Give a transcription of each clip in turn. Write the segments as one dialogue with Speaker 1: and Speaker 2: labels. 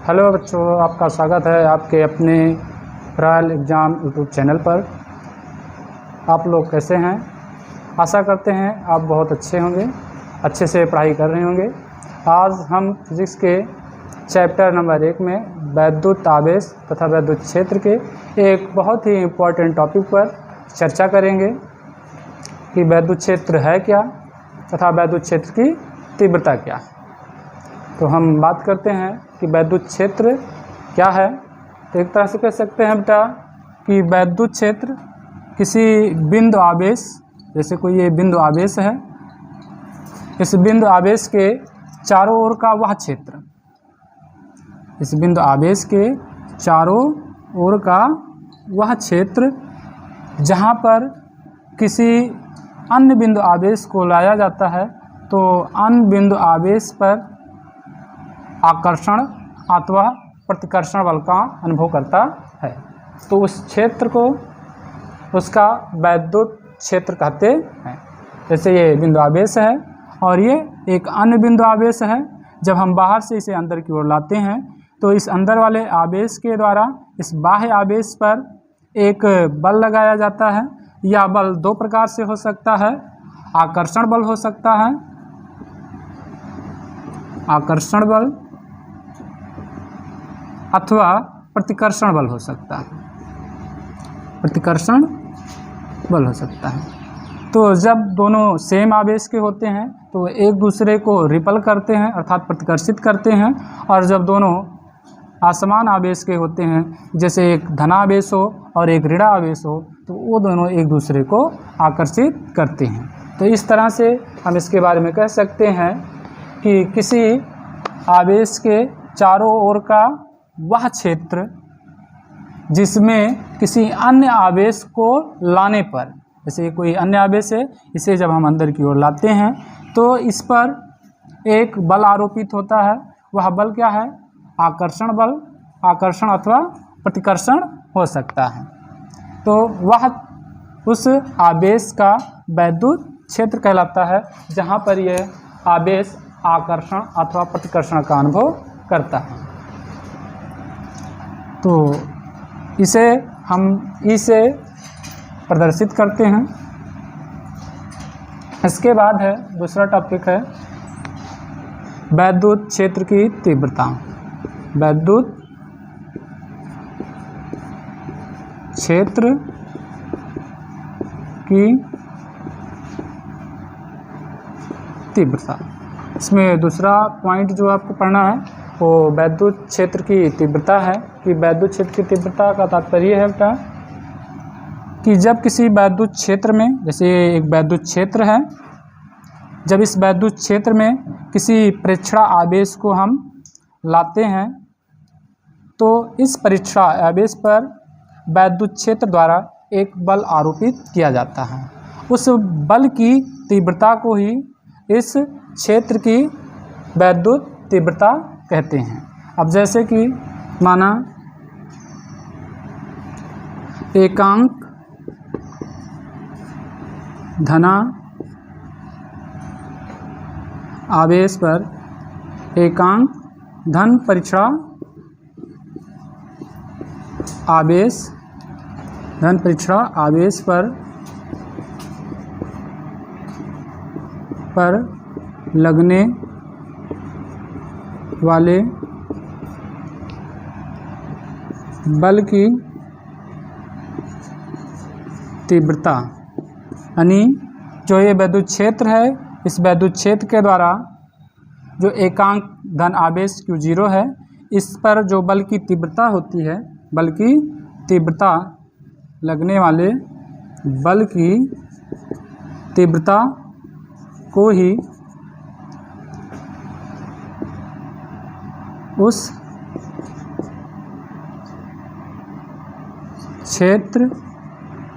Speaker 1: Hello बच्चों, आपका स्वागत है आपके अपने रॉयल एग्ज़ाम यूट्यूब चैनल पर। आप लोग कैसे हैं? आशा करते हैं आप बहुत अच्छे होंगे, अच्छे से पढ़ाई कर रहे होंगे। आज हम फिज़िक्स के चैप्टर नंबर 1 में वैद्युत आवेश तथा वैद्युत क्षेत्र के एक बहुत ही इम्पोर्टेंट टॉपिक पर चर्चा करेंगे कि वैद्युत क्षेत्र है क्या तथा वैद्युत क्षेत्र की तीव्रता क्या है। तो हम बात करते हैं कि वैद्युत क्षेत्र क्या है। तो एक तरह से कह सकते हैं बेटा कि वैद्युत क्षेत्र किसी बिंदु आवेश, जैसे कोई ये बिंदु आवेश है, इस बिंदु आवेश के चारों ओर का वह क्षेत्र, इस बिंदु आवेश के चारों ओर का वह क्षेत्र जहाँ पर किसी अन्य बिंदु आवेश को लाया जाता है तो अन्य बिंदु आवेश पर आकर्षण अथवा प्रतिकर्षण बल का अनुभव करता है, तो उस क्षेत्र को उसका वैद्युत क्षेत्र कहते हैं। जैसे ये बिंदु आवेश है और ये एक अन्य बिंदु आवेश है। जब हम बाहर से इसे अंदर की ओर लाते हैं तो इस अंदर वाले आवेश के द्वारा इस बाह्य आवेश पर एक बल लगाया जाता है। यह बल दो प्रकार से हो सकता है, आकर्षण बल हो सकता है, आकर्षण बल, अथवा प्रतिकर्षण बल हो सकता है, प्रतिकर्षण बल हो सकता है। तो जब दोनों सेम आवेश के होते हैं तो एक दूसरे को रिपल करते हैं अर्थात प्रतिकर्षित करते हैं, और जब दोनों असमान आवेश के होते हैं, जैसे एक धनावेश हो और एक ऋणावेश हो, तो वो दोनों एक दूसरे को आकर्षित करते हैं। तो इस तरह से हम इसके बारे में कह सकते हैं कि किसी आवेश के चारों ओर का वह क्षेत्र जिसमें किसी अन्य आवेश को लाने पर, जैसे कोई अन्य आवेश है, इसे जब हम अंदर की ओर लाते हैं तो इस पर एक बल आरोपित होता है। वह बल क्या है? आकर्षण बल, आकर्षण अथवा प्रतिकर्षण हो सकता है। तो वह उस आवेश का वैद्युत क्षेत्र कहलाता है जहाँ पर यह आवेश आकर्षण अथवा प्रतिकर्षण का अनुभव करता है। तो इसे हम ई से प्रदर्शित करते हैं। इसके बाद है दूसरा टॉपिक है वैद्युत क्षेत्र की तीव्रता। वैद्युत क्षेत्र की तीव्रता। इसमें दूसरा पॉइंट जो आपको पढ़ना है वो वैद्युत क्षेत्र की तीव्रता है। कि वैद्युत क्षेत्र की तीव्रता का तात्पर्य है बेटा कि जब किसी वैद्युत क्षेत्र में, जैसे एक वैद्युत क्षेत्र है, जब इस वैद्युत क्षेत्र में किसी परीक्षण आवेश को हम लाते हैं तो इस परीक्षण आवेश पर वैद्युत क्षेत्र द्वारा एक बल आरोपित किया जाता है। उस बल की तीव्रता को ही इस क्षेत्र की वैद्युत तीव्रता कहते हैं। अब जैसे कि माना एकांक धना आवेश पर एकांक धन परीक्षण आवेश, धन परीक्षण आवेश पर लगने वाले बल की तीव्रता, यानी जो ये वैद्युत क्षेत्र है, इस वैद्युत क्षेत्र के द्वारा जो एकांक धन आवेश Q0 है, इस पर जो बल की तीव्रता होती है, बल की तीव्रता, लगने वाले बल की तीव्रता को ही उस क्षेत्र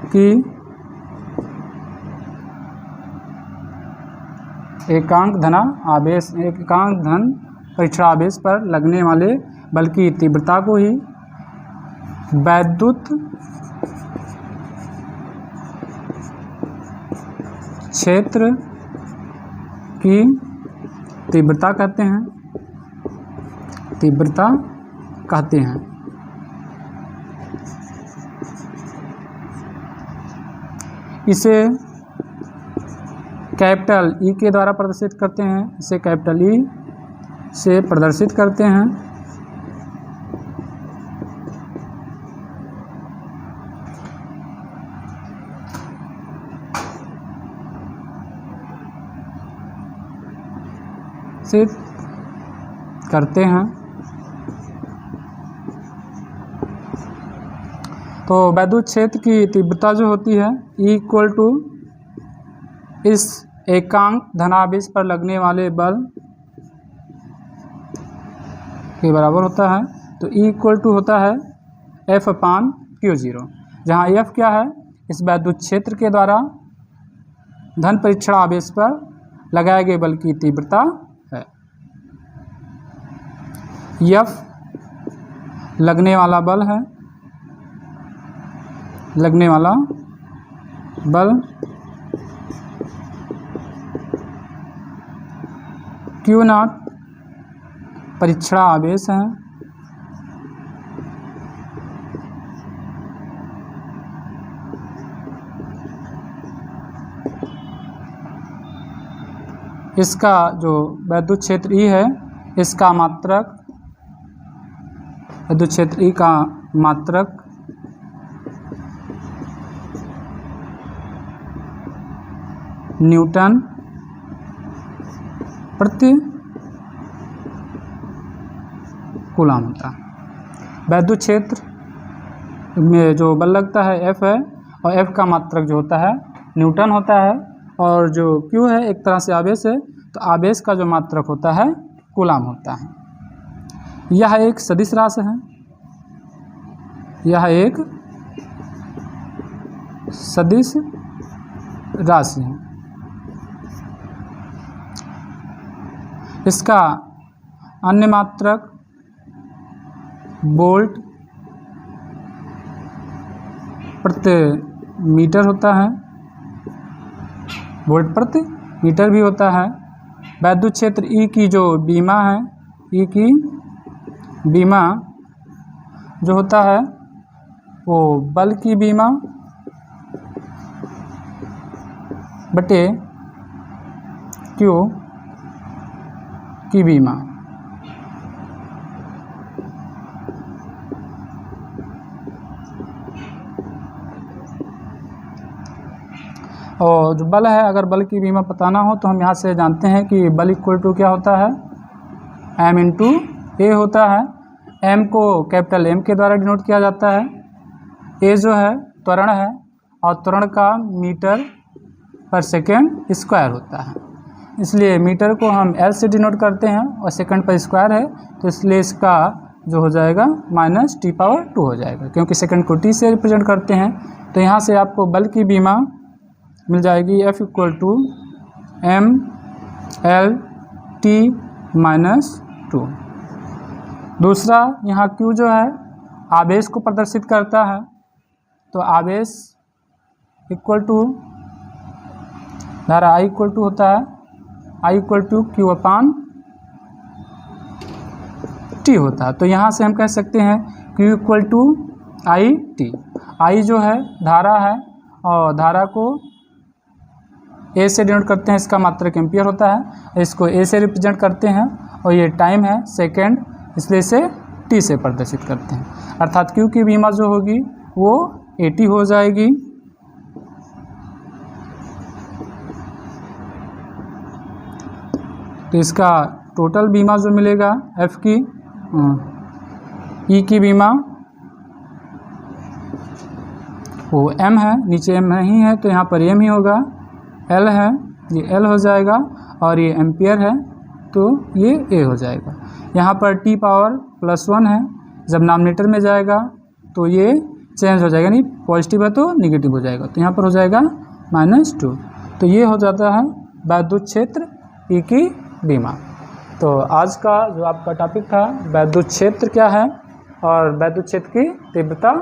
Speaker 1: की एकांक धन परीक्षण आवेश पर लगने वाले बल की तीव्रता को ही वैद्युत क्षेत्र की तीव्रता कहते हैं। तीव्रता कहते हैं। इसे कैपिटल ई के द्वारा प्रदर्शित करते हैं, इसे कैपिटल ई से प्रदर्शित करते हैं। से करते हैं। तो वैद्युत क्षेत्र की तीव्रता जो होती है E इक्वल टू इस एकांक धनावेश पर लगने वाले बल के बराबर होता है। तो E इक्वल टू होता है F/Q0, जहाँ F क्या है, इस वैद्युत क्षेत्र के द्वारा धन परीक्षण आवेश पर लगाए गए बल की तीव्रता है। F लगने वाला बल है, लगने वाला बल। Q0 परीक्षण आवेश है। इसका जो वैद्युत क्षेत्र E है, इसका मात्रक, वैद्युत क्षेत्र E का मात्रक न्यूटन प्रति कूलम होता है। वैद्युत क्षेत्र में जो बल लगता है F है, और F का मात्रक जो होता है न्यूटन होता है, और जो Q है एक तरह से आवेश है, तो आवेश का जो मात्रक होता है कूलम होता है। यह एक सदिश राशि है, यह एक सदिश राशि है। इसका अन्य मात्रक वोल्ट प्रति मीटर होता है, वोल्ट प्रति मीटर भी होता है। वैद्युत क्षेत्र E की जो बीमा है, E की बीमा जो होता है वो बल की बीमा बटे Q की बीमा। और जो बल है, अगर बल की बीमा पता ना हो तो हम यहाँ से जानते हैं कि बल इक्वल टू क्या होता है, M इंटू ए होता है। M को कैपिटल M के द्वारा डिनोट किया जाता है। A जो है त्वरण है, और त्वरण का मीटर पर सेकेंड स्क्वायर होता है, इसलिए मीटर को हम L से डिनोट करते हैं, और सेकंड पर स्क्वायर है, तो इसलिए इसका जो हो जाएगा -T⁻2 हो जाएगा, क्योंकि सेकंड को T से रिप्रेजेंट करते हैं। तो यहाँ से आपको बल की बीमा मिल जाएगी F इक्वल टू mL/T-2। दूसरा, यहाँ Q जो है आवेश को प्रदर्शित करता है, तो आवेश इक्वल टू धारा I इक्वल टू होता है I इक्वल टू Q/T होता है। तो यहाँ से हम कह सकते हैं Q equal to IT। I जो है धारा है, और धारा को A से डिनोट करते हैं, इसका मात्रक एम्पियर होता है, इसको A से रिप्रेजेंट करते हैं, और ये टाइम है सेकेंड, इसलिए इसे T से प्रदर्शित करते हैं। अर्थात Q की बीमा जो होगी वो 80 हो जाएगी। तो इसका टोटल बीमा जो मिलेगा F की E की बीमा वो M है, नीचे M नहीं है तो यहाँ पर M ही होगा, L है, ये L हो जाएगा, और ये एम्पियर है तो ये A हो जाएगा। यहाँ पर T⁻+1 है, जब नामिनेटर में जाएगा तो ये चेंज हो जाएगा, नहीं पॉजिटिव है तो निगेटिव हो जाएगा, तो यहाँ पर हो जाएगा -2। तो ये हो जाता है वैद्युत क्षेत्र E की बीमा। तो आज का जो आपका टॉपिक था वैद्युत क्षेत्र क्या है और वैद्युत क्षेत्र की तीव्रता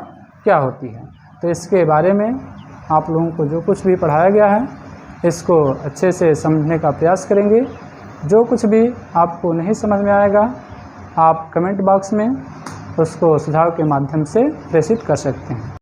Speaker 1: क्या होती है, तो इसके बारे में आप लोगों को जो कुछ भी पढ़ाया गया है इसको अच्छे से समझने का प्रयास करेंगे। जो कुछ भी आपको नहीं समझ में आएगा आप कमेंट बॉक्स में उसको सुझाव के माध्यम से प्रेषित कर सकते हैं।